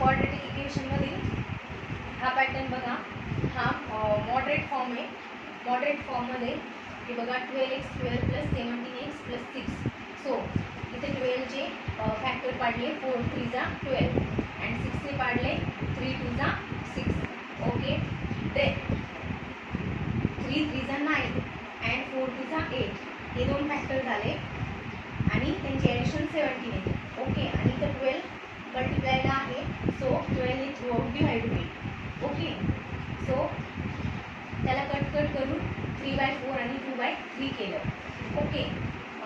Quadratic इक्वेशनमधील हा pattern बघा, हा मॉडरेट फॉर्म आहे. मॉडरेट फॉर्ममध्ये हे बघा 12x² + 17x + 6. सो इथे 12चे फॅक्टर पाडले, 4 3 जा 12 आणि 6 पाडले, 3 2 जा 6. ओके, ते 3 3 जा 9 अँड 4 2 जा 8 हे दोन फॅक्टर झाले आणि त्यांची ॲडिशन 17 येते. ओके, आणि इथं 12 मल्टिप्लायला आहे. सो 12 ने थ्रू आउट डिवाइड होईल. ओके, सो त्याला कट करून 3/4 आणि 2/3 केलं. ओके,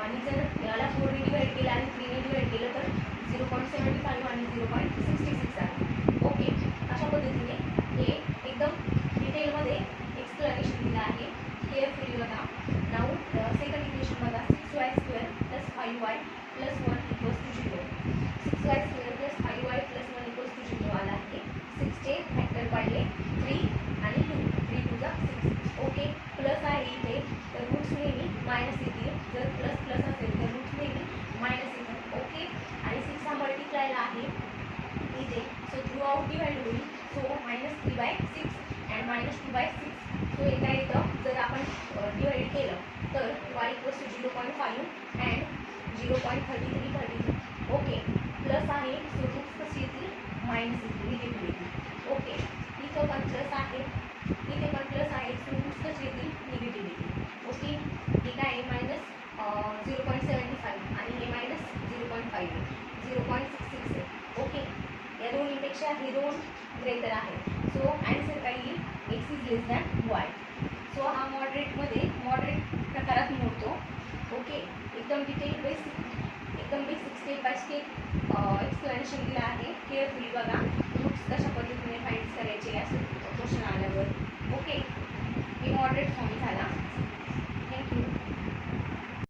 आणि जर याला 4 ने डिवाइड केलं आणि 3 ने डिवाइड केलं तर 0.75 आणि 0.66 आहे. ओके, अशा पद्धतीने हे एकदम डिटेलमध्ये एक्सप्लेनेशन दिलं आहे. केअरफुली बघा. नाऊ सेकंड इक्वेशन बघा, 6y² + 5y + 1 = 0. 6y² + 5y + 1 = 0 आला आहे. 6चे फॅक्टर पाडले, 3 आणि 2, 3 2 जा 6. ओके, प्लस आहे इथे तर रूट्स नेहमी मायनस येतील. जर प्लस प्लस असेल तर रूट्स नेहमी मायनस येतील. ओके, आणि 6 हा मल्टिप्लायला आहे इथे. सो थ्रू आउट डिवाइड होईल. So -3/6 and -2/6. सो एका इथं जर आपण डिवाइड केलं तर y = 0.5 अँड 0.3333. ओके, प्लस आहे सो रूट्स कशी येतील, मायनस येतील, निगेटिव्ह येतील. ओके, इथं पण प्लस आहे, इथे पण प्लस आहे, सो रूट्स कशी येतील, निगेटिव्ह येतील. ओके, हे काय आहे, -0.75 आणि हे -0.5 आहे, 0.66 आहे. ओके, या दोन्हीपेक्षा हे दोन ग्रेटर आहे. सो आन्सर काय येईल, x > y. सो हा मॉडरेट प्रकारात मोडतो. ओके, एकदम detail basic step by step explanation दिलं आहे. केअरफुली बघा. रूट्स कशा पद्धतीने फाइंड करायचे असं क्वेश्चन आल्यावर. ओके, हे मॉडरेट फॉर्म